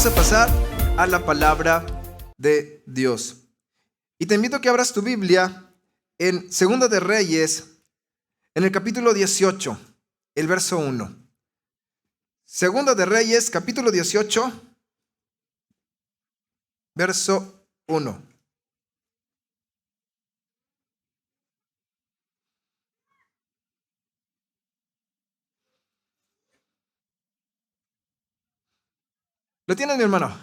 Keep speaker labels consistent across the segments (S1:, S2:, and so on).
S1: vamos a pasar a la palabra de Dios. Y te invito a que abras tu Biblia en Segunda de Reyes, en el capítulo 18, el verso 1. Segunda de Reyes, capítulo 18, verso 1. ¿Lo tienes, mi hermano?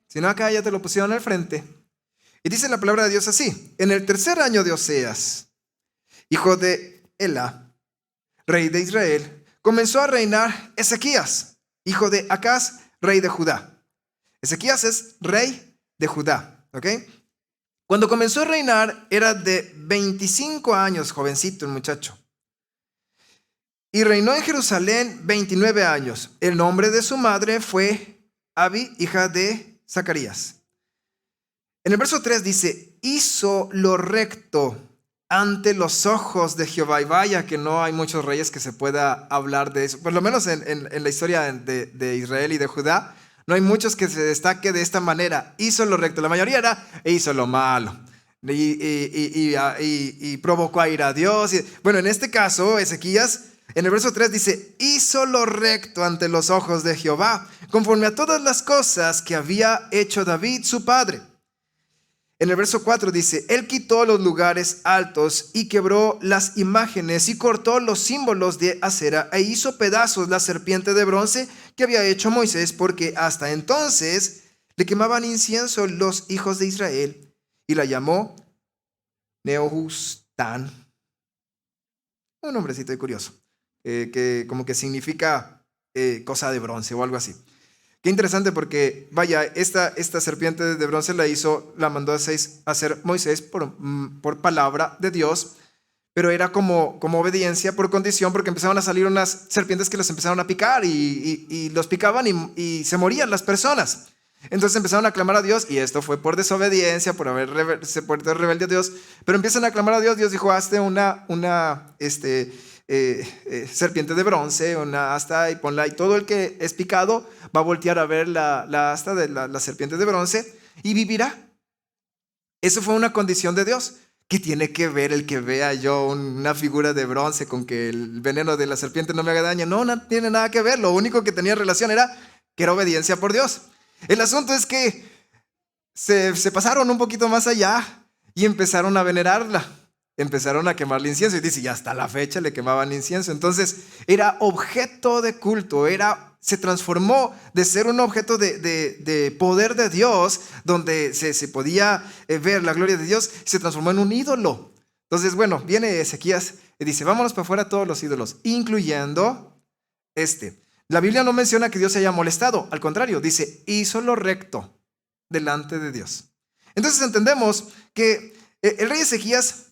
S1: Si no, acá ya te lo pusieron al frente. Y dice la palabra de Dios así: en el tercer año de Oseas, hijo de Ela, rey de Israel, comenzó a reinar Ezequías, hijo de Acaz, rey de Judá. Ezequías es rey de Judá, ¿ok? Cuando comenzó a reinar era de 25 años, jovencito el muchacho. Y reinó en Jerusalén 29 años. El nombre de su madre fue Abi, hija de Zacarías. En el verso 3 dice: hizo lo recto ante los ojos de Jehová. Y vaya que no hay muchos reyes que se pueda hablar de eso. Por lo menos en la historia de Israel y de Judá, no hay muchos que se destaque de esta manera. Hizo lo recto. La mayoría era: hizo lo malo. Y provocó a ir a Dios. Bueno, en este caso, Ezequías, en el verso 3 dice: hizo lo recto ante los ojos de Jehová, conforme a todas las cosas que había hecho David su padre. En el verso 4 dice: él quitó los lugares altos y quebró las imágenes y cortó los símbolos de acera e hizo pedazos la serpiente de bronce que había hecho Moisés, porque hasta entonces le quemaban incienso los hijos de Israel, y la llamó Nehushtan. Un nombrecito curioso, que como que significa cosa de bronce o algo así. Qué interesante, porque vaya, esta serpiente de bronce la mandó a hacer Moisés por palabra de Dios, pero era como obediencia por condición, porque empezaron a salir unas serpientes que los empezaron a picar y los picaban y se morían las personas. Entonces empezaron a clamar a Dios, y esto fue por desobediencia, por ser rebelde a Dios. Pero empiezan a clamar a Dios. Dios dijo: hazte una serpiente de bronce, una asta, y ponla, y todo el que es picado va a voltear a ver la asta de la serpiente de bronce y vivirá. Eso fue una condición de Dios. ¿Qué tiene que ver el que vea yo una figura de bronce con que el veneno de la serpiente no me haga daño? No, no tiene nada que ver. Lo único que tenía relación era que era obediencia por Dios. El asunto es que se pasaron un poquito más allá y empezaron a venerarla. Empezaron a quemarle incienso, y dice: y hasta la fecha le quemaban incienso. Entonces era objeto de culto, se transformó de ser un objeto de poder de Dios, donde se podía ver la gloria de Dios, se transformó en un ídolo. Entonces, bueno, viene Ezequías y dice: vámonos para afuera todos los ídolos, incluyendo este. La Biblia no menciona que Dios se haya molestado, al contrario, dice: hizo lo recto delante de Dios. Entonces entendemos que el rey Ezequías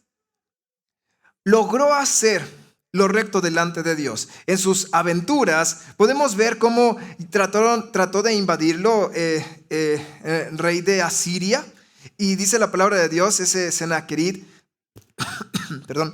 S1: logró hacer lo recto delante de Dios. En sus aventuras podemos ver cómo trató de invadirlo rey de Asiria. Y dice la palabra de Dios, ese Sennacherib, perdón,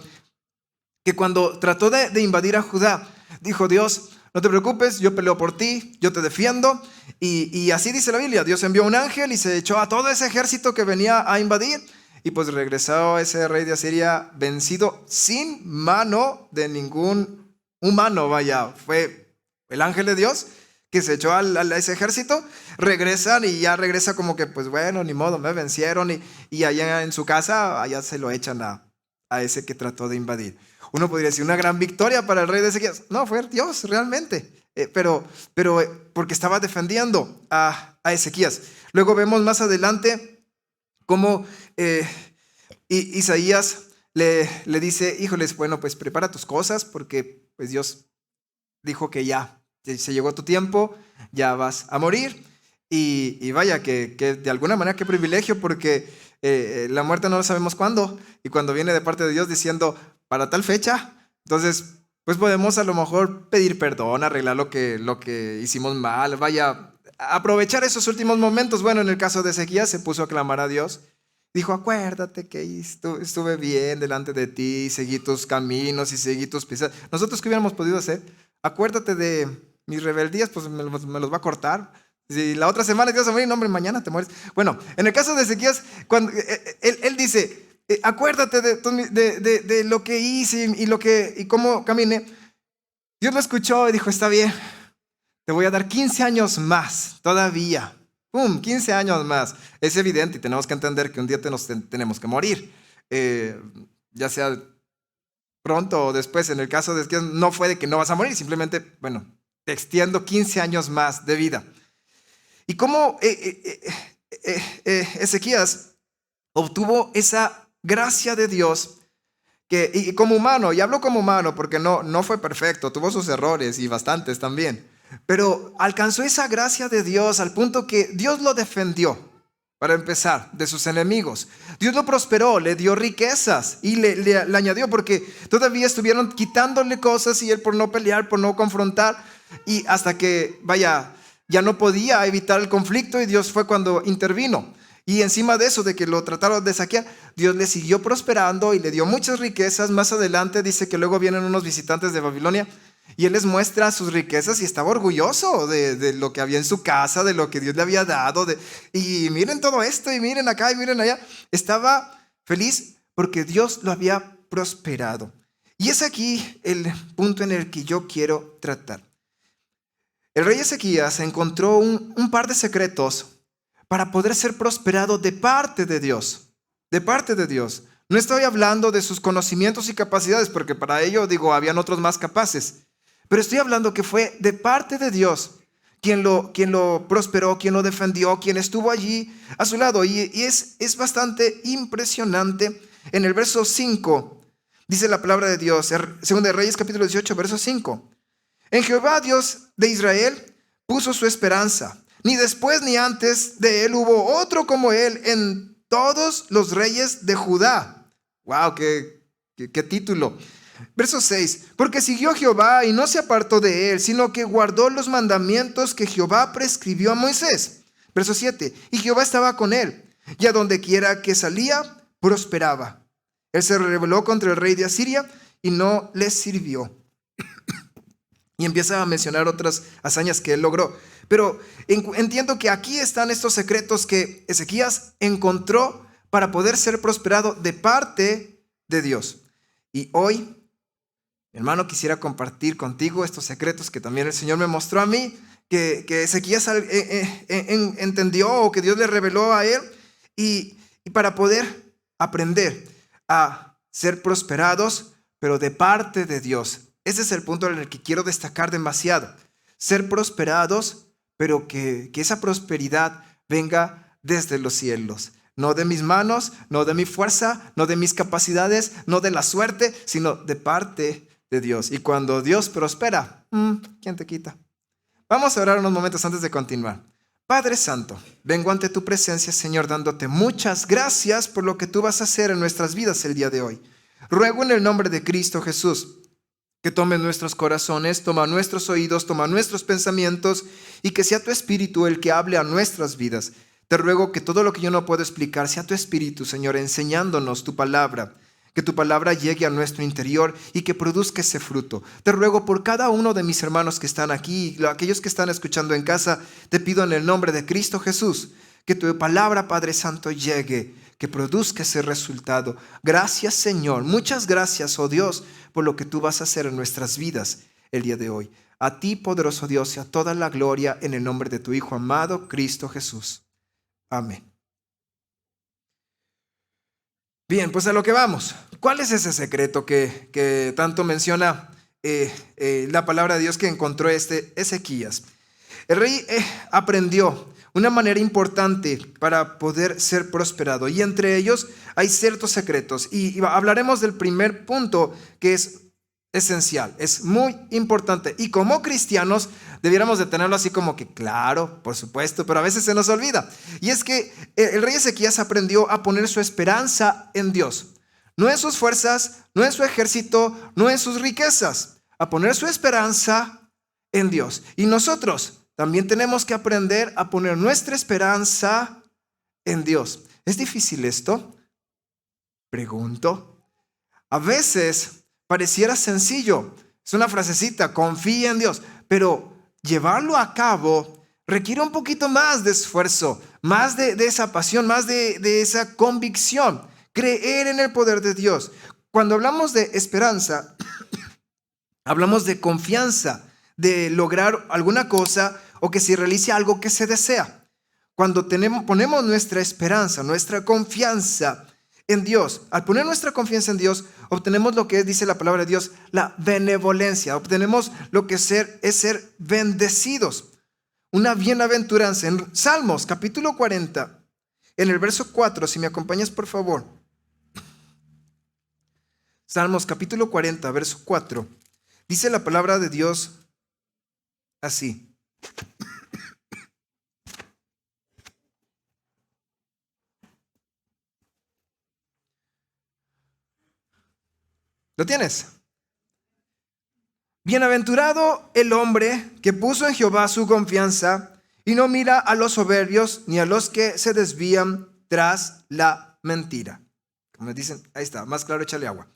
S1: que cuando trató de invadir a Judá, dijo Dios: no te preocupes, yo peleo por ti, yo te defiendo. Y así dice la Biblia: Dios envió un ángel y se echó a todo ese ejército que venía a invadir. Y pues regresó ese rey de Asiria vencido, sin mano de ningún humano. Vaya, fue el ángel de Dios que se echó a ese ejército. Regresan y ya regresa como que, pues bueno, ni modo, me vencieron. Y allá en su casa, allá se lo echan a ese que trató de invadir. Uno podría decir: una gran victoria para el rey de Ezequías. No, fue Dios realmente. Pero porque estaba defendiendo a Ezequías. Luego vemos más adelante cómo Isaías le dice: híjoles, bueno, pues prepara tus cosas, porque pues Dios dijo que ya se llegó tu tiempo, ya vas a morir. Y vaya que de alguna manera qué privilegio, porque la muerte no lo sabemos cuándo, y cuando viene de parte de Dios diciendo para tal fecha, entonces pues podemos a lo mejor pedir perdón, arreglar lo que hicimos mal, vaya, aprovechar esos últimos momentos. Bueno, en el caso de Ezequías se puso a clamar a Dios. Dijo: acuérdate que estuve bien delante de ti, seguí tus caminos y seguí tus pisadas. ¿Nosotros qué hubiéramos podido hacer? Acuérdate de mis rebeldías, pues me los va a cortar. Si la otra semana te vas a morir, no, hombre, mañana te mueres. Bueno, en el caso de Ezequías, cuando él dice, acuérdate de lo que hice y cómo caminé. Dios lo escuchó y dijo, está bien, te voy a dar 15 años más todavía. ¡Pum! 15 años más. Es evidente y tenemos que entender que un día tenemos que morir. Ya sea pronto o después. En el caso de Ezequías no fue de que no vas a morir, simplemente, bueno, te extiendo 15 años más de vida. Y cómo Ezequías obtuvo esa gracia de Dios y como humano, y hablo como humano porque no fue perfecto, tuvo sus errores y bastantes también, pero alcanzó esa gracia de Dios al punto que Dios lo defendió, para empezar, de sus enemigos. Dios lo prosperó, le dio riquezas y le añadió, porque todavía estuvieron quitándole cosas y él por no pelear, por no confrontar, y hasta que, ya no podía evitar el conflicto y Dios fue cuando intervino. Y encima de eso, de que lo trataron de saquear, Dios le siguió prosperando y le dio muchas riquezas. Más adelante dice que luego vienen unos visitantes de Babilonia y él les muestra sus riquezas y estaba orgulloso de lo que había en su casa, de lo que Dios le había dado. Y miren todo esto, y miren acá, y miren allá. Estaba feliz porque Dios lo había prosperado. Y es aquí el punto en el que yo quiero tratar. El rey Ezequías encontró un par de secretos para poder ser prosperado de parte de Dios. De parte de Dios. No estoy hablando de sus conocimientos y capacidades, porque para ello, habían otros más capaces. Pero estoy hablando que fue de parte de Dios quien lo prosperó, quien lo defendió, quien estuvo allí a su lado. Y es bastante impresionante. En el verso 5, dice la palabra de Dios, 2 de Reyes capítulo 18, verso 5. En Jehová, Dios de Israel, puso su esperanza. Ni después ni antes de él hubo otro como él en todos los reyes de Judá. ¡Wow! ¡Qué título! Verso 6. Porque siguió Jehová y no se apartó de él, sino que guardó los mandamientos que Jehová prescribió a Moisés. Verso 7. Y Jehová estaba con él, y a donde quiera que salía, prosperaba. Él se rebeló contra el rey de Asiria y no le sirvió. Y empieza a mencionar otras hazañas que él logró. Pero entiendo que aquí están estos secretos que Ezequías encontró para poder ser prosperado de parte de Dios. Y hoy, hermano, quisiera compartir contigo estos secretos que también el Señor me mostró a mí, que Ezequías entendió o que Dios le reveló a él, y para poder aprender a ser prosperados, pero de parte de Dios. Ese es el punto en el que quiero destacar demasiado. Ser prosperados, pero que esa prosperidad venga desde los cielos. No de mis manos, no de mi fuerza, no de mis capacidades, no de la suerte, sino de parte de Dios. Y cuando Dios prospera, ¿quién te quita? Vamos a orar unos momentos antes de continuar. Padre Santo, vengo ante tu presencia, Señor, dándote muchas gracias por lo que tú vas a hacer en nuestras vidas el día de hoy. Ruego en el nombre de Cristo Jesús, que tome nuestros corazones, toma nuestros oídos, toma nuestros pensamientos, y que sea tu Espíritu el que hable a nuestras vidas. Te ruego que todo lo que yo no puedo explicar sea tu Espíritu, Señor, enseñándonos tu palabra. Que tu palabra llegue a nuestro interior y que produzca ese fruto. Te ruego por cada uno de mis hermanos que están aquí, y aquellos que están escuchando en casa, te pido en el nombre de Cristo Jesús, que tu palabra, Padre Santo, llegue, que produzca ese resultado. Gracias, Señor. Muchas gracias, oh Dios, por lo que tú vas a hacer en nuestras vidas el día de hoy. A ti, poderoso Dios, sea toda la gloria en el nombre de tu Hijo amado, Cristo Jesús. Amén. Bien, pues a lo que vamos. ¿Cuál es ese secreto que tanto menciona la palabra de Dios que encontró Ezequías? El rey aprendió una manera importante para poder ser prosperado, y entre ellos hay ciertos secretos, y hablaremos del primer punto, que es esencial, es muy importante, y como cristianos debiéramos de tenerlo así como que claro, por supuesto, pero a veces se nos olvida, y es que el rey Ezequías aprendió a poner su esperanza en Dios, no en sus fuerzas, no en su ejército, no en sus riquezas, a poner su esperanza en Dios. Y nosotros también tenemos que aprender a poner nuestra esperanza en Dios. ¿Es difícil esto? Pregunto. A veces pareciera sencillo. Es una frasecita, confía en Dios. Pero llevarlo a cabo requiere un poquito más de esfuerzo, más de esa pasión, más de esa convicción. Creer en el poder de Dios. Cuando hablamos de esperanza, hablamos de confianza, de lograr alguna cosa o que se realice algo que se desea. Cuando ponemos nuestra esperanza, nuestra confianza en Dios, al poner nuestra confianza en Dios, obtenemos lo que dice la palabra de Dios, la benevolencia. Obtenemos lo que es ser bendecidos. Una bienaventuranza. En Salmos capítulo 40, en el verso 4, si me acompañas por favor. Salmos capítulo 40, verso 4. Dice la palabra de Dios así. ¿Lo tienes? Bienaventurado el hombre que puso en Jehová su confianza y no mira a los soberbios ni a los que se desvían tras la mentira. Como dicen, ahí está, más claro, échale agua.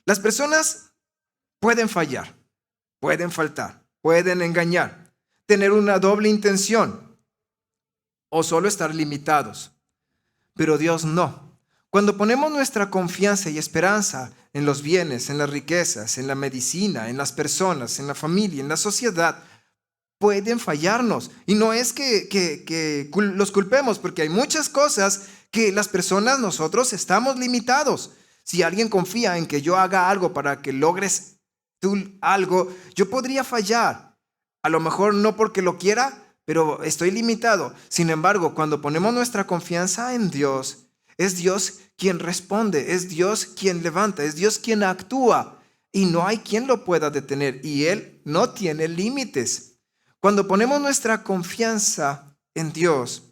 S1: Las personas pueden fallar, pueden faltar, pueden engañar, tener una doble intención o solo estar limitados. Pero Dios no. Cuando ponemos nuestra confianza y esperanza en los bienes, en las riquezas, en la medicina, en las personas, en la familia, en la sociedad, pueden fallarnos. Y no es que los culpemos, porque hay muchas cosas que las personas, nosotros estamos limitados. Si alguien confía en que yo haga algo para que logres tú algo, yo podría fallar. A lo mejor no porque lo quiera, pero estoy limitado. Sin embargo, cuando ponemos nuestra confianza en Dios, es Dios quien responde, es Dios quien levanta, es Dios quien actúa y no hay quien lo pueda detener y Él no tiene límites. Cuando ponemos nuestra confianza en Dios,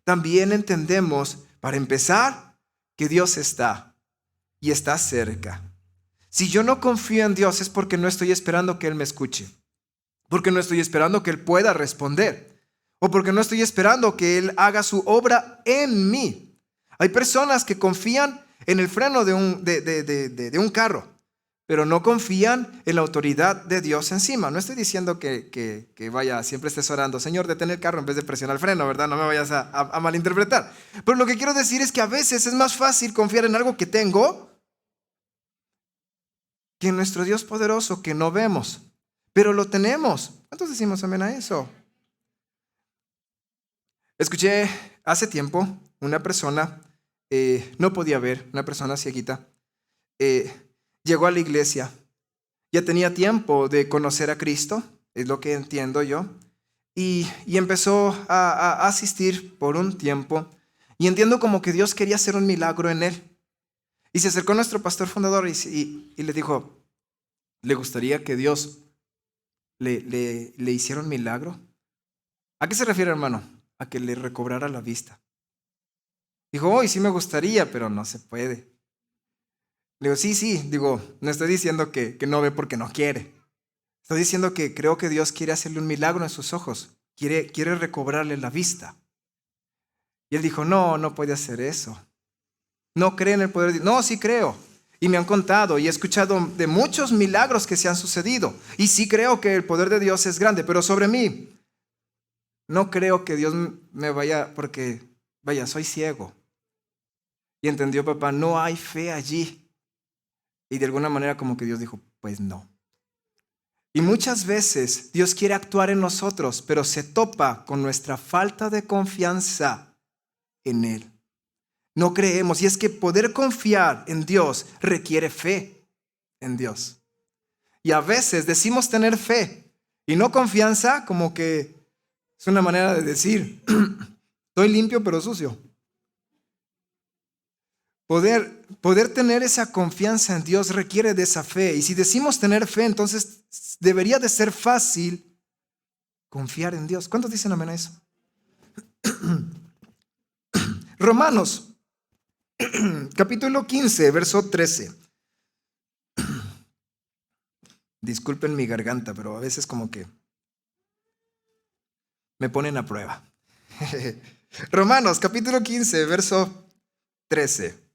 S1: también entendemos, para empezar, que Dios está y está cerca. Si yo no confío en Dios es porque no estoy esperando que Él me escuche, porque no estoy esperando que Él pueda responder o porque no estoy esperando que Él haga su obra en mí. Hay personas que confían en el freno de un carro, pero no confían en la autoridad de Dios encima. No estoy diciendo que vaya, siempre estés orando, Señor, detén el carro en vez de presionar el freno, ¿verdad? No me vayas a malinterpretar. Pero lo que quiero decir es que a veces es más fácil confiar en algo que tengo que en nuestro Dios poderoso que no vemos, pero lo tenemos. ¿Cuántos decimos amén a eso? Escuché hace tiempo una persona, no podía ver, una persona cieguita, llegó a la iglesia, ya tenía tiempo de conocer a Cristo, es lo que entiendo yo, y empezó a asistir por un tiempo, y entiendo como que Dios quería hacer un milagro en él. Y se acercó a nuestro pastor fundador y le dijo, ¿le gustaría que Dios le hiciera un milagro? ¿A qué se refiere, hermano? A que le recobrara la vista. Dijo, hoy sí me gustaría, pero no se puede. Le digo, sí, digo, no estoy diciendo que no ve porque no quiere. Estoy diciendo que creo que Dios quiere hacerle un milagro en sus ojos. Quiere recobrarle la vista. Y él dijo, no puede hacer eso. No cree en el poder de Dios. No, sí creo. Y me han contado y he escuchado de muchos milagros que se han sucedido. Y sí creo que el poder de Dios es grande, pero sobre mí, no creo que Dios me vaya, porque, vaya, soy ciego. Y entendió, papá, no hay fe allí. Y de alguna manera como que Dios dijo, pues no. Y muchas veces Dios quiere actuar en nosotros, pero se topa con nuestra falta de confianza en Él. No creemos. Y es que poder confiar en Dios requiere fe en Dios. Y a veces decimos tener fe y no confianza, como que es una manera de decir, estoy limpio pero sucio. Poder tener esa confianza en Dios requiere de esa fe. Y si decimos tener fe, entonces debería de ser fácil confiar en Dios. ¿Cuántos dicen amén a eso? Romanos, capítulo 15, verso 13. Disculpen mi garganta, pero a veces como que me ponen a prueba. Romanos, capítulo 15, verso 13.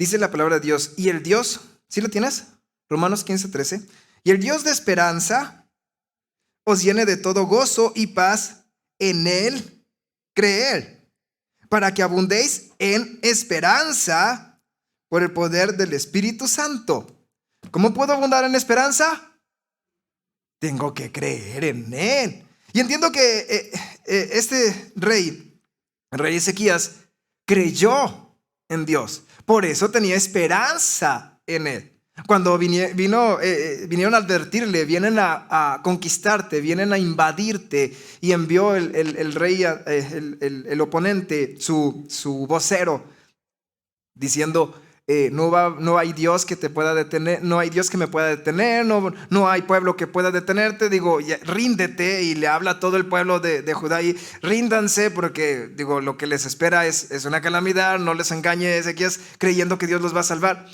S1: Dice la palabra de Dios, y el Dios, ¿sí lo tienes? Romanos 15:13. Y el Dios de esperanza os llene de todo gozo y paz en él creer, para que abundéis en esperanza por el poder del Espíritu Santo. ¿Cómo puedo abundar en esperanza? Tengo que creer en él. Y entiendo que este rey, el rey Ezequías, creyó en Dios. Por eso tenía esperanza en él. Cuando vinieron a advertirle, vienen a conquistarte, vienen a invadirte, y envió el rey, el oponente, su vocero, diciendo, no hay Dios que te pueda detener, no hay Dios que me pueda detener, no hay pueblo que pueda detenerte. Digo, ríndete, y le habla a todo el pueblo de Judá, y ríndanse, porque digo, lo que les espera es una calamidad. No les engañe Ezequías creyendo que Dios los va a salvar.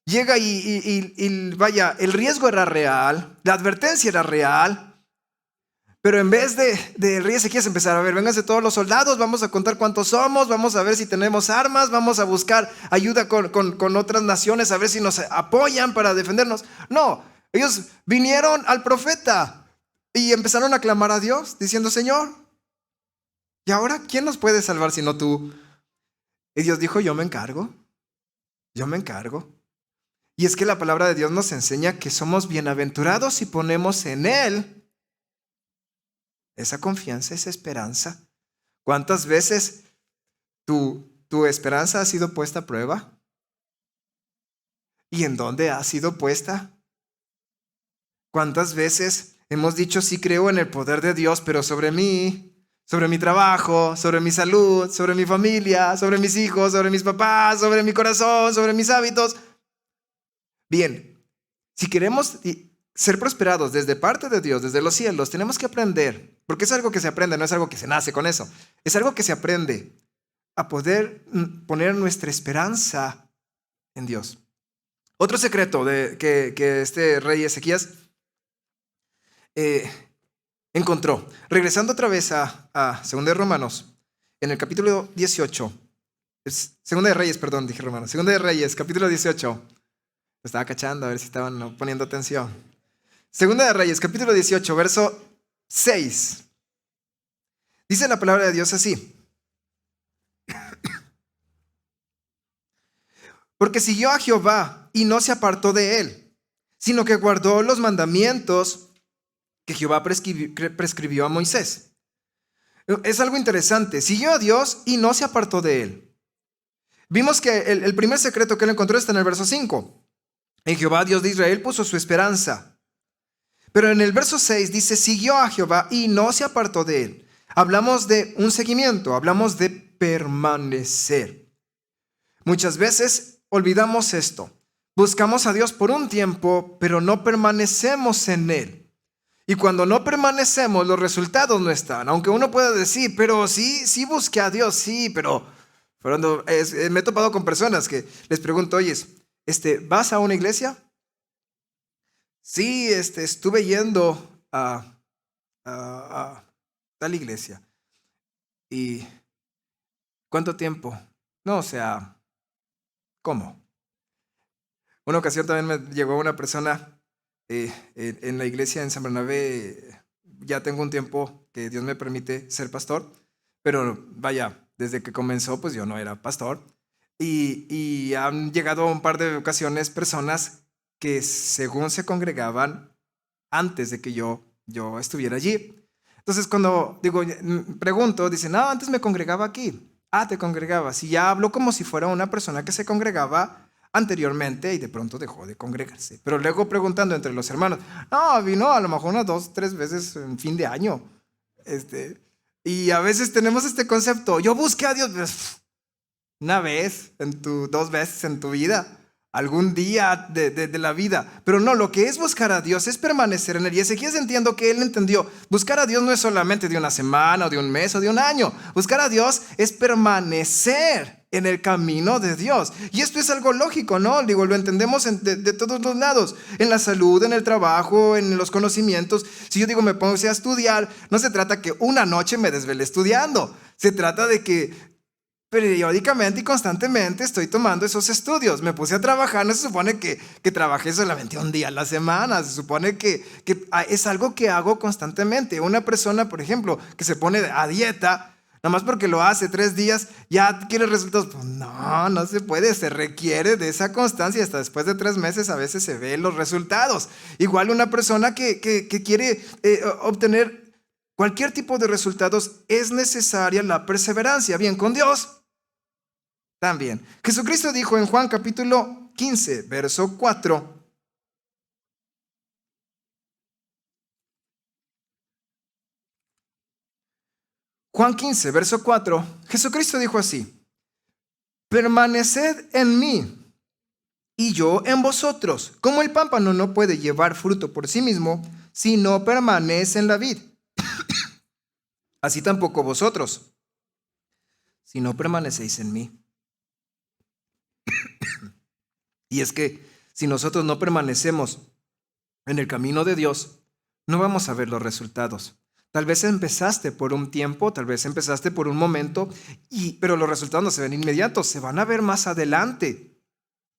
S1: Llega y vaya, el riesgo era real, la advertencia era real. Pero en vez de el rey Ezequías empezar, a ver, vénganse todos los soldados, vamos a contar cuántos somos, vamos a ver si tenemos armas, vamos a buscar ayuda con otras naciones, a ver si nos apoyan para defendernos. No, ellos vinieron al profeta y empezaron a clamar a Dios, diciendo, Señor, ¿y ahora quién nos puede salvar sino tú? Y Dios dijo, yo me encargo. Y es que la palabra de Dios nos enseña que somos bienaventurados si ponemos en Él esa confianza, esa esperanza. ¿Cuántas veces tu esperanza ha sido puesta a prueba? ¿Y en dónde ha sido puesta? ¿Cuántas veces hemos dicho, sí creo en el poder de Dios, pero sobre mí, sobre mi trabajo, sobre mi salud, sobre mi familia, sobre mis hijos, sobre mis papás, sobre mi corazón, sobre mis hábitos? Bien, si queremos ser prosperados desde parte de Dios, desde los cielos, tenemos que aprender, porque es algo que se aprende, no es algo que se nace con eso. Es algo que se aprende a poder poner nuestra esperanza en Dios. Otro secreto que este rey Ezequías encontró, regresando otra vez a 2 de Romanos, en el capítulo 18, 2 de Reyes, perdón, dije Romanos, 2 de Reyes, capítulo 18, me estaba cachando a ver si estaban poniendo atención. 2 de Reyes, capítulo 18, verso 6. Dice la palabra de Dios así. Porque siguió a Jehová y no se apartó de él, sino que guardó los mandamientos que Jehová prescribió a Moisés. Es algo interesante. Siguió a Dios y no se apartó de él. Vimos que el primer secreto que él encontró está en el verso 5. En Jehová, Dios de Israel, puso su esperanza. Pero en el verso 6 dice, siguió a Jehová y no se apartó de él. Hablamos de un seguimiento, hablamos de permanecer. Muchas veces olvidamos esto. Buscamos a Dios por un tiempo, pero no permanecemos en él. Y cuando no permanecemos, los resultados no están. Aunque uno pueda decir, pero sí busqué a Dios, sí, pero me he topado con personas que les pregunto, oye, ¿vas a una iglesia? Sí, estuve yendo a tal iglesia. ¿Y cuánto tiempo? No, o sea, ¿cómo? Una ocasión también me llegó una persona en la iglesia en San Bernabé. Ya tengo un tiempo que Dios me permite ser pastor, pero vaya, desde que comenzó, pues yo no era pastor. Y han llegado un par de ocasiones personas que según se congregaban antes de que yo estuviera allí. Entonces cuando pregunto, dicen, no, antes me congregaba aquí. Ah, te congregabas. Y ya hablo como si fuera una persona que se congregaba anteriormente y de pronto dejó de congregarse. Pero luego preguntando entre los hermanos, no, vino a lo mejor unas 2, 3 veces en fin de año. Y a veces tenemos este concepto, yo busqué a Dios una vez, 2 veces en tu vida, algún día de la vida. Pero no, lo que es buscar a Dios es permanecer en él. Y Ezequías entiendo que él entendió, buscar a Dios no es solamente de una semana o de un mes o de un año. Buscar a Dios es permanecer en el camino de Dios. Y esto es algo lógico, ¿no? Lo entendemos de todos los lados. En la salud, en el trabajo, en los conocimientos. Si yo me pongo a estudiar, no se trata que una noche me desvele estudiando. Se trata de que periódicamente y constantemente estoy tomando esos estudios. Me puse a trabajar, no se supone que trabajé solamente un día a la semana, se supone que es algo que hago constantemente. Una persona, por ejemplo, que se pone a dieta, nada más porque lo hace 3 días, ya quiere resultados. Pues no se puede, se requiere de esa constancia. Hasta después de 3 meses a veces se ven los resultados. Igual una persona que quiere obtener cualquier tipo de resultados, es necesaria la perseverancia. Bien, con Dios también. Jesucristo dijo en Juan capítulo 15, verso 4. Juan 15, verso 4. Jesucristo dijo así: permaneced en mí y yo en vosotros. Como el pámpano no puede llevar fruto por sí mismo si no permanece en la vid, así tampoco vosotros, si no permanecéis en mí. Y es que si nosotros no permanecemos en el camino de Dios, no vamos a ver los resultados. Tal vez empezaste por un tiempo, tal vez empezaste por un momento, pero los resultados no se ven inmediatos, se van a ver más adelante,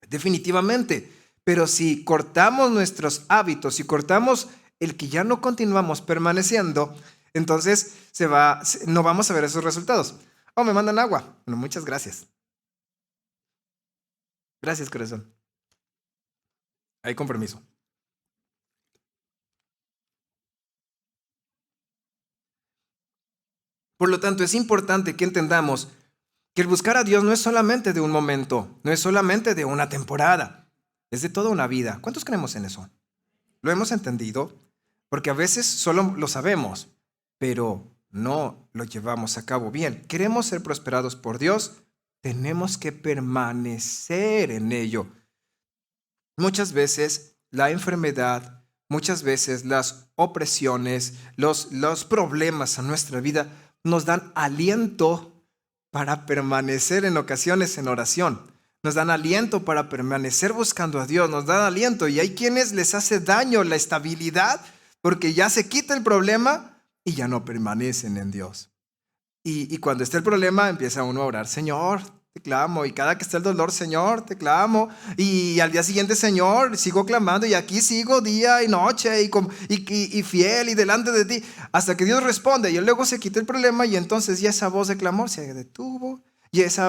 S1: definitivamente. Pero si cortamos nuestros hábitos, si cortamos el que ya no continuamos permaneciendo, entonces no vamos a ver esos resultados. Oh, me mandan agua. Bueno, muchas gracias. Gracias, corazón. Ahí con permiso. Por lo tanto, es importante que entendamos que el buscar a Dios no es solamente de un momento, no es solamente de una temporada, es de toda una vida. ¿Cuántos creemos en eso? ¿Lo hemos entendido? Porque a veces solo lo sabemos, pero no lo llevamos a cabo bien. Queremos ser prosperados por Dios, tenemos que permanecer en ello. Muchas veces la enfermedad, muchas veces las opresiones, los problemas en nuestra vida nos dan aliento para permanecer en ocasiones en oración. Nos dan aliento para permanecer buscando a Dios, nos dan aliento. Y hay quienes les hace daño la estabilidad porque ya se quita el problema y ya no permanecen en Dios. Y cuando está el problema empieza uno a orar: Señor, te clamo. Y cada que está el dolor: Señor, te clamo. Y al día siguiente: Señor, sigo clamando. Y aquí sigo día y noche y fiel y delante de ti, hasta que Dios responde. Y luego se quita el problema y entonces ya esa voz de clamor se detuvo. Y ese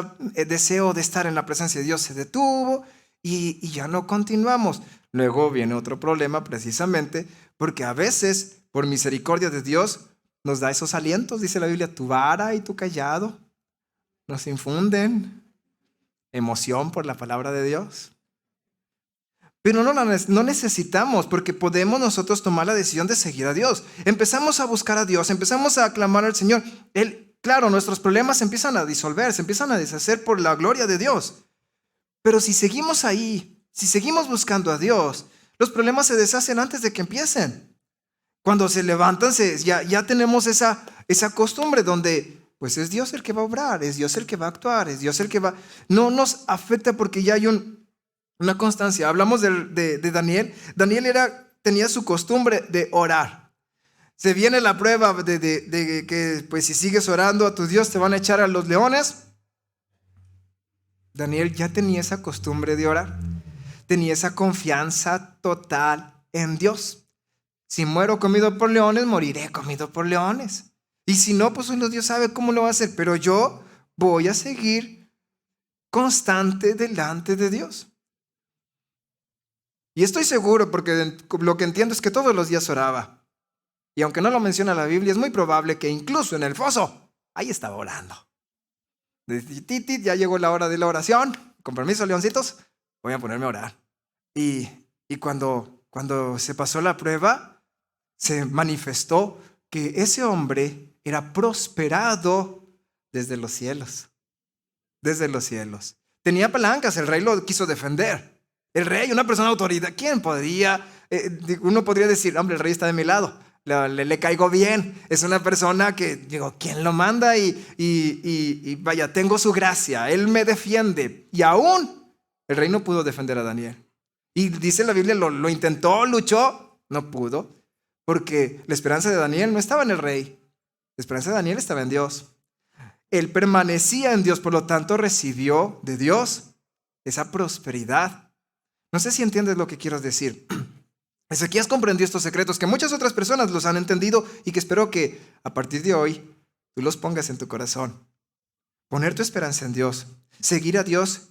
S1: deseo de estar en la presencia de Dios se detuvo. Y ya no continuamos. Luego viene otro problema, precisamente porque a veces, por misericordia de Dios, nos da esos alientos. Dice la Biblia: tu vara y tu cayado nos infunden emoción por la palabra de Dios. Pero no necesitamos, porque podemos nosotros tomar la decisión de seguir a Dios. Empezamos a buscar a Dios, empezamos a clamar al Señor. Claro, nuestros problemas se empiezan a disolver, se empiezan a deshacer por la gloria de Dios. Pero si seguimos ahí, si seguimos buscando a Dios, los problemas se deshacen antes de que empiecen. Cuando se levantan, ya tenemos esa costumbre donde pues es Dios el que va a obrar, es Dios el que va a actuar, es Dios el que va... No nos afecta porque ya hay una constancia. Hablamos de Daniel. Daniel tenía su costumbre de orar. Se viene la prueba de que pues si sigues orando a tu Dios te van a echar a los leones. Daniel ya tenía esa costumbre de orar. Tenía esa confianza total en Dios. Si muero comido por leones, moriré comido por leones. Y si no, pues solo Dios sabe cómo lo va a hacer. Pero yo voy a seguir constante delante de Dios. Y estoy seguro, porque lo que entiendo es que todos los días oraba. Y aunque no lo menciona la Biblia, es muy probable que incluso en el foso, ahí estaba orando. Ya llegó la hora de la oración. Con permiso, leoncitos, voy a ponerme a orar. Y cuando se pasó la prueba, se manifestó que ese hombre era prosperado desde los cielos. Desde los cielos. Tenía palancas, el rey lo quiso defender. El rey, una persona de autoridad, ¿quién podría? Uno podría decir: hombre, el rey está de mi lado, le caigo bien, es una persona que, digo, ¿quién lo manda? Y vaya, tengo su gracia, él me defiende. Y aún el rey no pudo defender a Daniel. Y dice la Biblia, lo intentó, luchó, no pudo, porque la esperanza de Daniel no estaba en el rey, la esperanza de Daniel estaba en Dios. él permanecía en Dios, por lo tanto recibió de Dios esa prosperidad. No sé si entiendes lo que quiero decir. Ezequías comprendió estos secretos que muchas otras personas los han entendido y que espero que a partir de hoy tú los pongas en tu corazón. Poner tu esperanza en Dios, seguir a Dios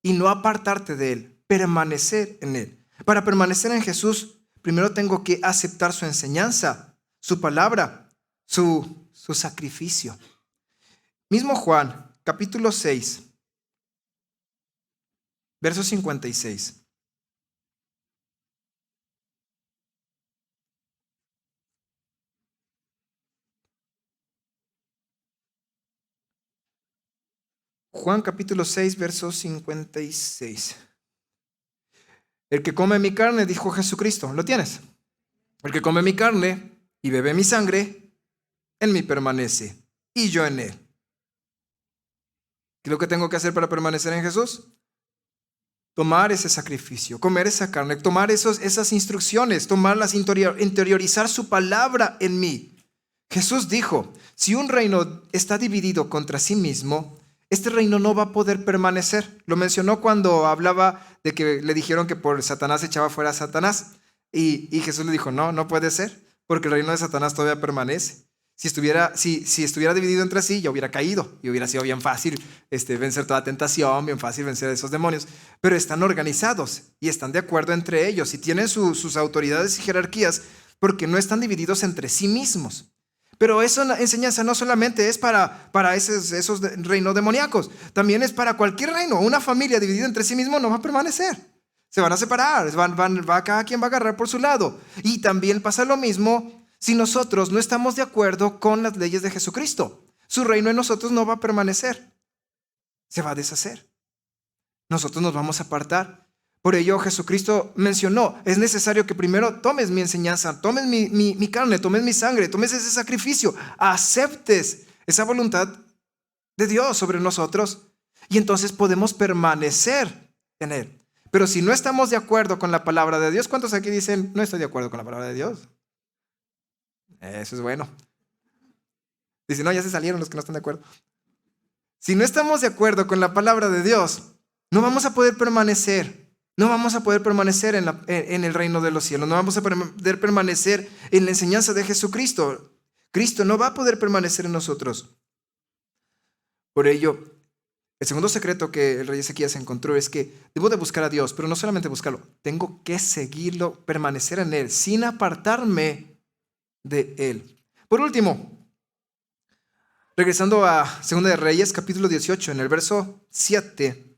S1: y no apartarte de Él, permanecer en Él. Para permanecer en Jesús, primero tengo que aceptar su enseñanza, su palabra, su sacrificio. Mismo Juan, capítulo 6, verso 56. Juan capítulo 6, verso 56. El que come mi carne, dijo Jesucristo, ¿lo tienes? El que come mi carne y bebe mi sangre, en mí permanece y yo en él. ¿Qué es lo que tengo que hacer para permanecer en Jesús? Tomar ese sacrificio, comer esa carne, tomar esas instrucciones, tomarlas, interiorizar su palabra en mí. Jesús dijo, si un reino está dividido contra sí mismo, este reino no va a poder permanecer. Lo mencionó cuando hablaba de que le dijeron que por Satanás echaba fuera a Satanás. Y Jesús le dijo, no puede ser, porque el reino de Satanás todavía permanece. Si estuviera dividido entre sí, ya hubiera caído y hubiera sido bien fácil vencer toda tentación, bien fácil vencer a esos demonios. Pero están organizados y están de acuerdo entre ellos y tienen sus autoridades y jerarquías porque no están divididos entre sí mismos. Pero esa enseñanza no solamente es para esos reinos demoníacos, también es para cualquier reino. Una familia dividida entre sí mismo no va a permanecer. Se van a separar, cada quien va a agarrar por su lado. Y también pasa lo mismo si nosotros no estamos de acuerdo con las leyes de Jesucristo. Su reino en nosotros no va a permanecer. Se va a deshacer. Nosotros nos vamos a apartar. Por ello Jesucristo mencionó, es necesario que primero tomes mi enseñanza, tomes mi carne, tomes mi sangre, tomes ese sacrificio, aceptes esa voluntad de Dios sobre nosotros y entonces podemos permanecer en Él. Pero si no estamos de acuerdo con la palabra de Dios, ¿cuántos aquí dicen, no estoy de acuerdo con la palabra de Dios? Eso es bueno. Dicen, no, ya se salieron los que no están de acuerdo. Si no estamos de acuerdo con la palabra de Dios, no vamos a poder permanecer. No vamos a poder permanecer en el reino de los cielos. No vamos a poder permanecer en la enseñanza de Jesucristo. Cristo no va a poder permanecer en nosotros. Por ello, el segundo secreto que el rey Ezequías encontró es que debo de buscar a Dios, pero no solamente buscarlo. Tengo que seguirlo, permanecer en Él, sin apartarme de Él. Por último, regresando a 2 de Reyes, capítulo 18, en el verso 7.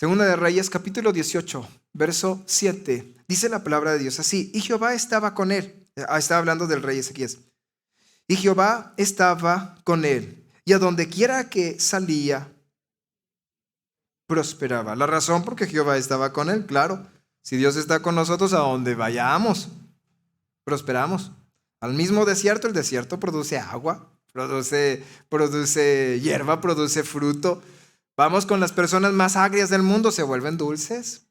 S1: 2 de Reyes, capítulo 18, verso 7. Dice la palabra de Dios así: y Jehová estaba con él. Estaba hablando del rey Ezequías. Y Jehová estaba con él, y a donde quiera que salía, prosperaba. La razón por qué Jehová estaba con él, claro. Si Dios está con nosotros, a donde vayamos, prosperamos. Al mismo desierto, el desierto produce agua, produce hierba, produce fruto. Vamos con las personas más agrias del mundo, se vuelven dulces.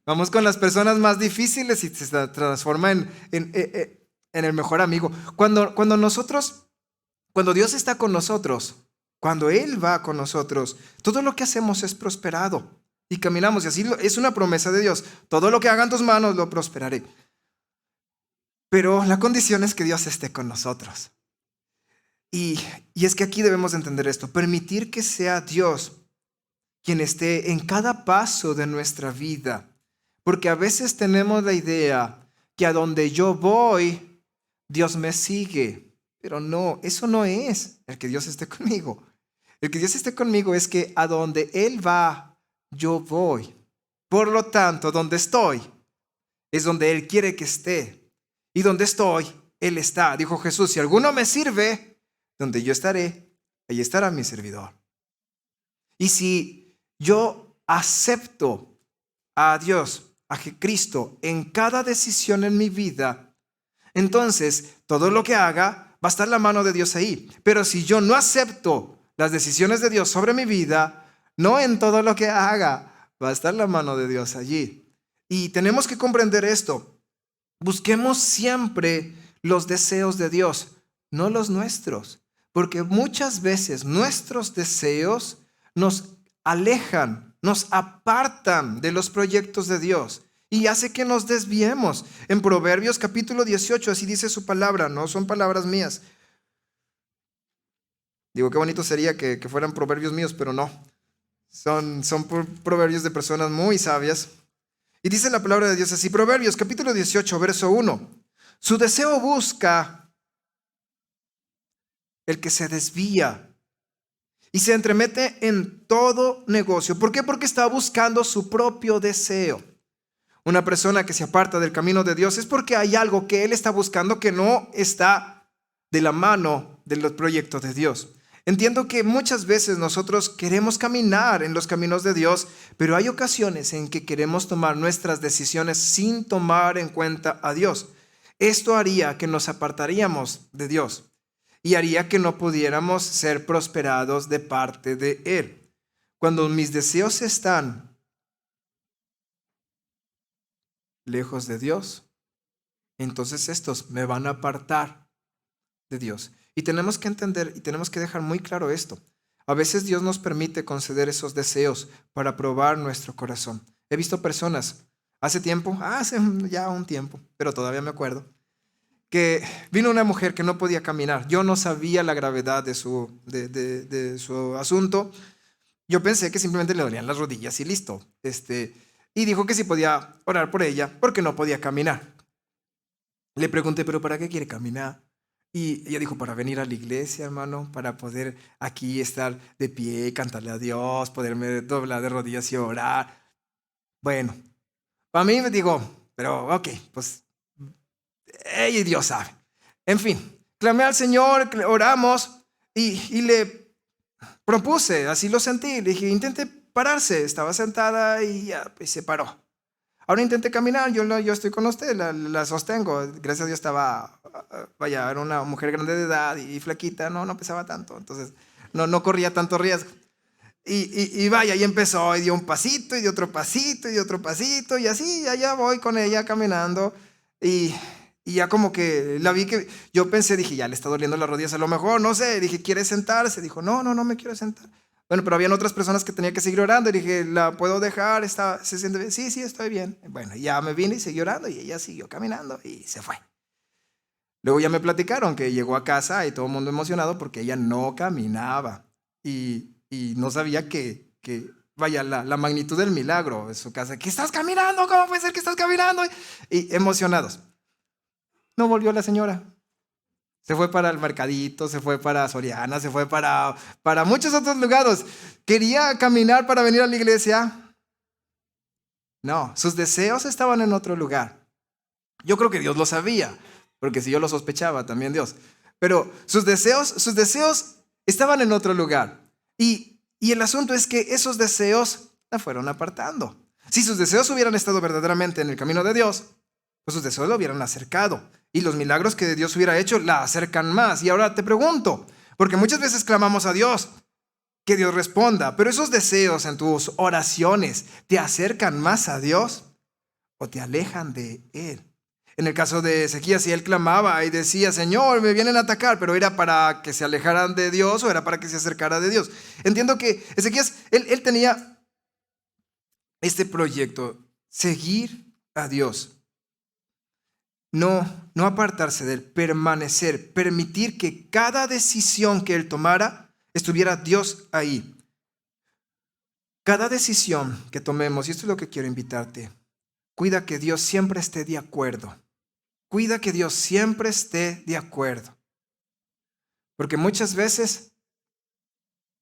S1: Vamos con las personas más difíciles y se transforma en el mejor amigo. Cuando Dios está con nosotros, cuando Él va con nosotros, todo lo que hacemos es prosperado y caminamos. Y así es una promesa de Dios. Todo lo que hagan tus manos lo prosperaré. Pero la condición es que Dios esté con nosotros. Y es que aquí debemos entender esto. Permitir que sea Dios quien esté en cada paso de nuestra vida. Porque a veces tenemos la idea que a donde yo voy, Dios me sigue. Pero no, eso no es el que Dios esté conmigo. El que Dios esté conmigo es que a donde Él va, yo voy. Por lo tanto, donde estoy es donde Él quiere que esté. Y donde estoy, Él está. Dijo Jesús, si alguno me sirve, donde yo estaré, allí estará mi servidor. Y si yo acepto a Dios, a Cristo, en cada decisión en mi vida, entonces todo lo que haga va a estar la mano de Dios ahí. Pero si yo no acepto las decisiones de Dios sobre mi vida, no en todo lo que haga va a estar la mano de Dios allí. Y tenemos que comprender esto. Busquemos siempre los deseos de Dios, no los nuestros. Porque muchas veces nuestros deseos nos alejan, nos apartan de los proyectos de Dios y hace que nos desviemos. En Proverbios capítulo 18, así dice su palabra, no son palabras mías. Digo, qué bonito sería que fueran proverbios míos, pero no. Son proverbios de personas muy sabias. Y dice la palabra de Dios así, Proverbios capítulo 18, verso 1. Su deseo busca el que se desvía y se entremete en todo negocio. ¿Por qué? Porque está buscando su propio deseo. Una persona que se aparta del camino de Dios es porque hay algo que él está buscando que no está de la mano de los proyectos de Dios. Entiendo que muchas veces nosotros queremos caminar en los caminos de Dios, pero hay ocasiones en que queremos tomar nuestras decisiones sin tomar en cuenta a Dios. Esto haría que nos apartaríamos de Dios y haría que no pudiéramos ser prosperados de parte de Él. Cuando mis deseos están lejos de Dios, entonces estos me van a apartar de Dios. Y tenemos que entender y tenemos que dejar muy claro esto. A veces Dios nos permite conceder esos deseos para probar nuestro corazón. He visto personas hace ya un tiempo, pero todavía me acuerdo, que vino una mujer que no podía caminar. Yo no sabía la gravedad de su asunto. Yo pensé que simplemente le dolían las rodillas y listo. Y dijo que sí podía orar por ella porque no podía caminar. Le pregunté, ¿pero para qué quiere caminar? Y ella dijo, para venir a la iglesia, hermano, para poder aquí estar de pie, cantarle a Dios, poderme doblar de rodillas y orar. Bueno, para mí me digo, pero ok, pues ella y Dios sabe. En fin, clamé al Señor, oramos y le propuse, así lo sentí, le dije, intente pararse, estaba sentada y ya, pues, se paró. Ahora intenté caminar, yo estoy con usted, la sostengo. Gracias a Dios era una mujer grande de edad y flaquita, no pesaba tanto, entonces no corría tanto riesgo. Y vaya, y empezó, y dio un pasito, y dio otro pasito, y dio otro pasito, y así, ya voy con ella caminando, y ya como que la vi que, yo pensé, dije, ya le está doliendo las rodillas, a lo mejor, no sé, dije, ¿quiere sentarse? Dijo, no me quiero sentar. Bueno, pero habían otras personas que tenía que seguir orando. Y dije, ¿la puedo dejar? ¿Se siente bien? Sí, estoy bien. Bueno, ya me vine y seguí orando. Y ella siguió caminando y se fue. Luego ya me platicaron que llegó a casa y todo el mundo emocionado porque ella no caminaba. Y no sabía vaya, la magnitud del milagro en su casa. ¿Qué estás caminando? ¿Cómo puede ser que estás caminando? Y emocionados. No volvió la señora. Se fue para el mercadito, se fue para Soriana, se fue para muchos otros lugares. ¿Quería caminar para venir a la iglesia? No, sus deseos estaban en otro lugar. Yo creo que Dios lo sabía, porque si yo lo sospechaba, también Dios. Pero sus deseos estaban en otro lugar. Y el asunto es que esos deseos la fueron apartando. Si sus deseos hubieran estado verdaderamente en el camino de Dios, pues sus deseos lo hubieran acercado. Y los milagros que Dios hubiera hecho la acercan más. Y ahora te pregunto, porque muchas veces clamamos a Dios que Dios responda, pero esos deseos en tus oraciones te acercan más a Dios o te alejan de Él. En el caso de Ezequías, si él clamaba y decía, Señor, me vienen a atacar, pero ¿era para que se alejaran de Dios o era para que se acercara de Dios? Entiendo que Ezequías, él tenía este proyecto, seguir a Dios. No apartarse de él, permanecer, permitir que cada decisión que él tomara estuviera Dios ahí. Cada decisión que tomemos, y esto es lo que quiero invitarte, cuida que Dios siempre esté de acuerdo. Cuida que Dios siempre esté de acuerdo. Porque muchas veces,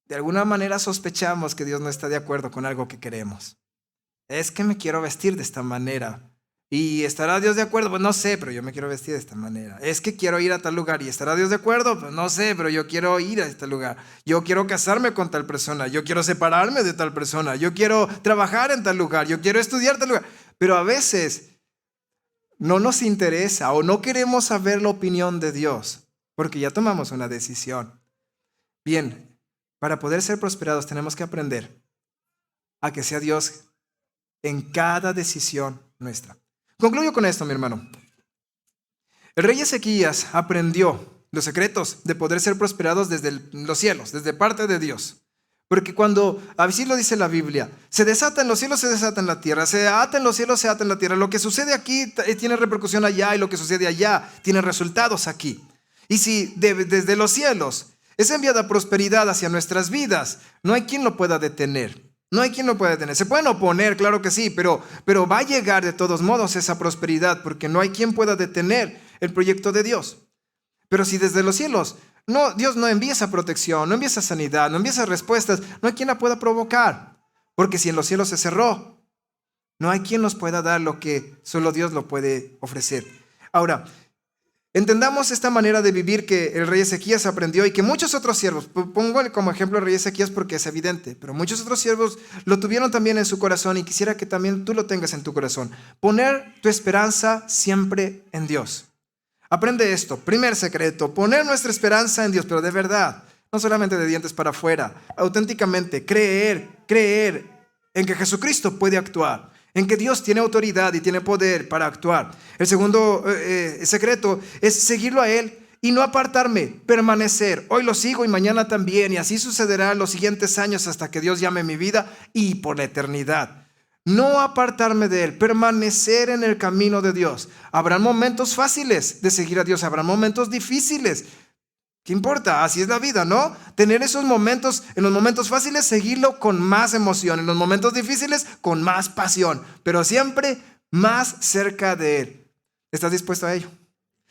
S1: de alguna manera sospechamos que Dios no está de acuerdo con algo que queremos. Es que me quiero vestir de esta manera. ¿Y estará Dios de acuerdo? Pues no sé, pero yo me quiero vestir de esta manera. Es que quiero ir a tal lugar. ¿Y estará Dios de acuerdo? Pues no sé, pero yo quiero ir a este lugar. Yo quiero casarme con tal persona. Yo quiero separarme de tal persona. Yo quiero trabajar en tal lugar. Yo quiero estudiar tal lugar. Pero a veces no nos interesa o no queremos saber la opinión de Dios porque ya tomamos una decisión. Bien, para poder ser prosperados tenemos que aprender a que sea Dios en cada decisión nuestra. Concluyo con esto, mi hermano. El rey Ezequías aprendió los secretos de poder ser prosperados desde los cielos, desde parte de Dios. Porque cuando, así lo dice la Biblia, se desata en los cielos, se desata en la tierra, se ata en los cielos, se ata en la tierra. Lo que sucede aquí tiene repercusión allá y lo que sucede allá tiene resultados aquí. Y si desde los cielos es enviada prosperidad hacia nuestras vidas, no hay quien lo pueda detener. No hay quien lo pueda detener. Se pueden oponer, claro que sí, pero va a llegar de todos modos esa prosperidad porque no hay quien pueda detener el proyecto de Dios. Pero si desde los cielos Dios no envía esa protección, no envía esa sanidad, no envía esas respuestas, no hay quien la pueda provocar. Porque si en los cielos se cerró, no hay quien nos pueda dar lo que solo Dios lo puede ofrecer. Ahora, entendamos esta manera de vivir que el rey Ezequías aprendió y que muchos otros siervos, pongo como ejemplo al rey Ezequías porque es evidente, pero muchos otros siervos lo tuvieron también en su corazón y quisiera que también tú lo tengas en tu corazón. Poner tu esperanza siempre en Dios. Aprende esto, primer secreto, poner nuestra esperanza en Dios, pero de verdad, no solamente de dientes para afuera, auténticamente, creer en que Jesucristo puede actuar, en que Dios tiene autoridad y tiene poder para actuar. El segundo secreto es seguirlo a Él y no apartarme, permanecer. Hoy lo sigo y mañana también, y así sucederá en los siguientes años hasta que Dios llame mi vida y por la eternidad. No apartarme de Él, permanecer en el camino de Dios. Habrán momentos fáciles de seguir a Dios, habrán momentos difíciles. ¿Qué importa? Así es la vida, ¿no? Tener esos momentos, en los momentos fáciles, seguirlo con más emoción, en los momentos difíciles, con más pasión, pero siempre más cerca de Él. ¿Estás dispuesto a ello?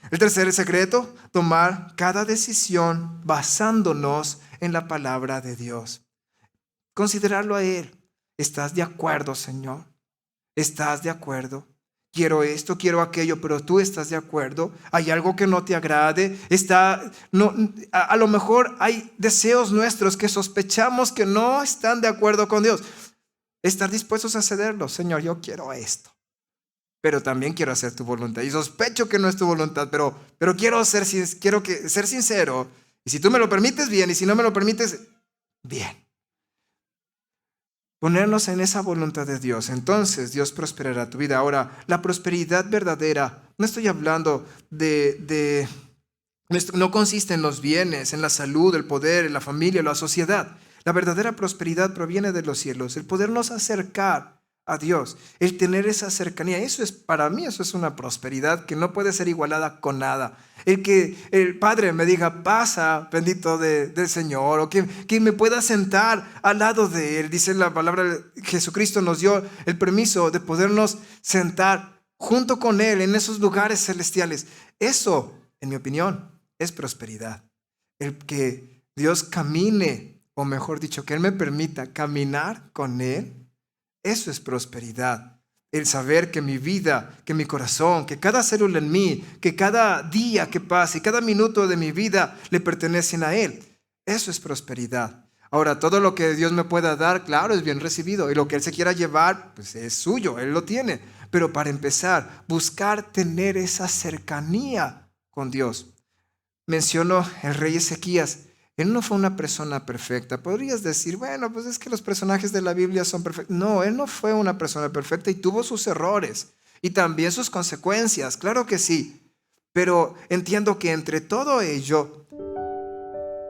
S1: El tercer secreto, tomar cada decisión basándonos en la palabra de Dios. Considerarlo a Él. ¿Estás de acuerdo, Señor? ¿Estás de acuerdo? Quiero esto, quiero aquello, pero tú estás de acuerdo. ¿Hay algo que no te agrade? A lo mejor hay deseos nuestros que sospechamos que no están de acuerdo con Dios. Estar dispuestos a cederlo. Señor, yo quiero esto, pero también quiero hacer tu voluntad. Y sospecho que no es tu voluntad, pero quiero ser sincero. Y si tú me lo permites, bien. Y si no me lo permites, bien. Ponernos en esa voluntad de Dios, entonces Dios prosperará tu vida. Ahora, la prosperidad verdadera, no estoy hablando no consiste en los bienes, en la salud, el poder, en la familia, la sociedad. La verdadera prosperidad proviene de los cielos, el podernos acercar a Dios, el tener esa cercanía. Para mí eso es una prosperidad que no puede ser igualada con nada. El que el Padre me diga, pasa, bendito del Señor, o que me pueda sentar al lado de Él. Dice la palabra, Jesucristo nos dio el permiso de podernos sentar junto con Él en esos lugares celestiales. Eso, en mi opinión, es prosperidad. El que Dios camine, o mejor dicho, que Él me permita caminar con Él, eso es prosperidad. El saber que mi vida, que mi corazón, que cada célula en mí, que cada día que pase, cada minuto de mi vida le pertenecen a Él. Eso es prosperidad. Ahora, todo lo que Dios me pueda dar, claro, es bien recibido. Y lo que Él se quiera llevar, pues es suyo, Él lo tiene. Pero para empezar, buscar tener esa cercanía con Dios. Menciono el rey Ezequías. Él no fue una persona perfecta. Podrías decir, bueno, pues es que los personajes de la Biblia son perfectos. No, él no fue una persona perfecta y tuvo sus errores y también sus consecuencias, claro que sí. Pero entiendo que entre todo ello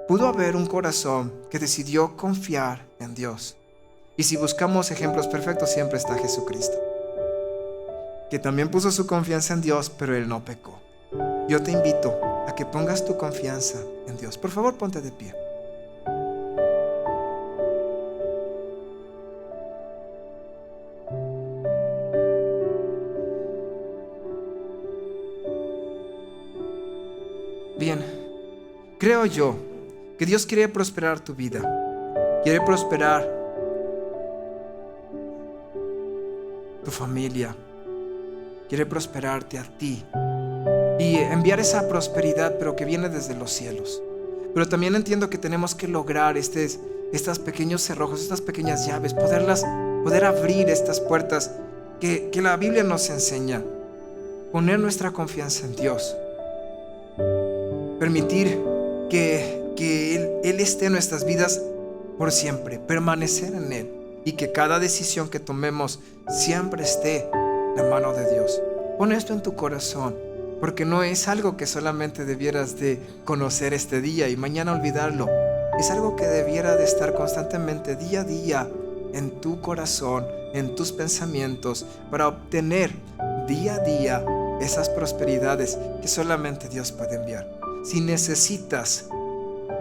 S1: pudo haber un corazón que decidió confiar en Dios. Y si buscamos ejemplos perfectos, siempre está Jesucristo, que también puso su confianza en Dios, pero Él no pecó. Yo te invito a que pongas tu confianza en Dios. Por favor, ponte de pie. Bien, creo yo que Dios quiere prosperar tu vida. Quiere prosperar tu familia. Quiere prosperarte a ti. Y enviar esa prosperidad, pero que viene desde los cielos. Pero también entiendo que tenemos que lograr estos pequeños cerrojos, estas pequeñas llaves, poder abrir estas puertas que la Biblia nos enseña. Poner nuestra confianza en Dios. Permitir que Él esté en nuestras vidas por siempre. Permanecer en Él. Y que cada decisión que tomemos siempre esté en la mano de Dios. Pon esto en tu corazón. Porque no es algo que solamente debieras de conocer este día y mañana olvidarlo. Es algo que debiera de estar constantemente día a día en tu corazón, en tus pensamientos, para obtener día a día esas prosperidades que solamente Dios puede enviar. Si necesitas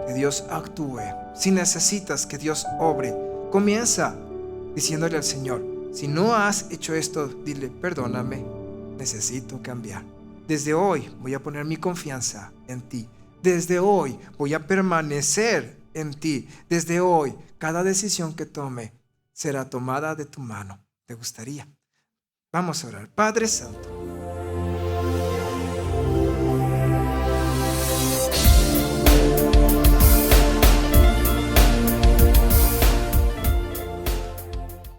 S1: que Dios actúe, si necesitas que Dios obre, comienza diciéndole al Señor: si no has hecho esto, dile: perdóname, necesito cambiar. Desde hoy voy a poner mi confianza en ti. Desde hoy voy a permanecer en ti. Desde hoy, cada decisión que tome será tomada de tu mano. ¿Te gustaría? Vamos a orar. Padre Santo,